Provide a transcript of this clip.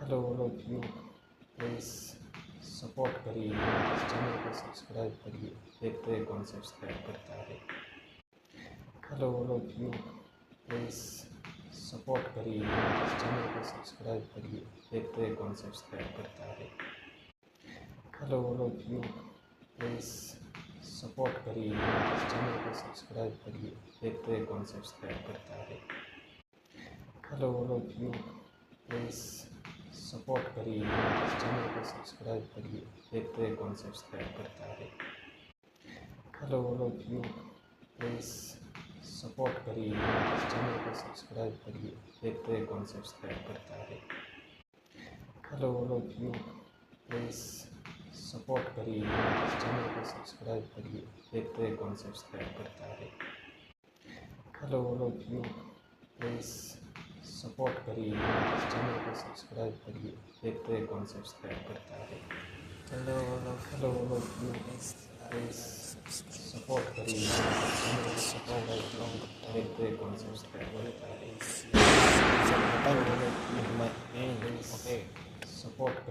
Hello लोग you please support करिए, इस चैनल को सब्सक्राइब करिए, देखते हैं कौन सब्सक्राइब करता है। हेलो लोग यू प्लीज़ सपोर्ट करिए, इस चैनल को सब्सक्राइब करिए, देखते हैं कौन सब्सक्राइब करता है। हेलो लोग यू प्लीज़ सपोर्ट करिए, इस चैनल को सब्सक्राइब करिए, देखते हैं कौन सब्सक्राइब करता है। हेलो लोग यू प्लीज़ सपोर्ट करिए, इस चैनल को सब्सक्राइब करिए, देखते हैं कौन सब्सक्राइब करता है। हेलो लोग यू प्लीज़ सपोर्ट करिए, इस चैनल को सब्सक्राइब करिए, देखते हैं कौन सब्सक्राइब करता है। हेलो लोग यू प्लीज़ सपोर्ट करिए, इस चैनल को सब्सक्राइब करिए, देखते हैं कौन सब्सक्राइब करता है। हेलो लोग यू प्लीज़ सपोर्ट करिए, इस चैनल को सब्सक्राइब करिए, देखते हैं कौन सब्सक्राइब करता है। हेलो लोग यू प्लीज़ सपोर्ट करिए, इस चैनल को सब्सक्राइब करिए, देखते हैं कौन सब्सक्राइब करता है। हेलो लोग यू प्लीज़ सपोर्ट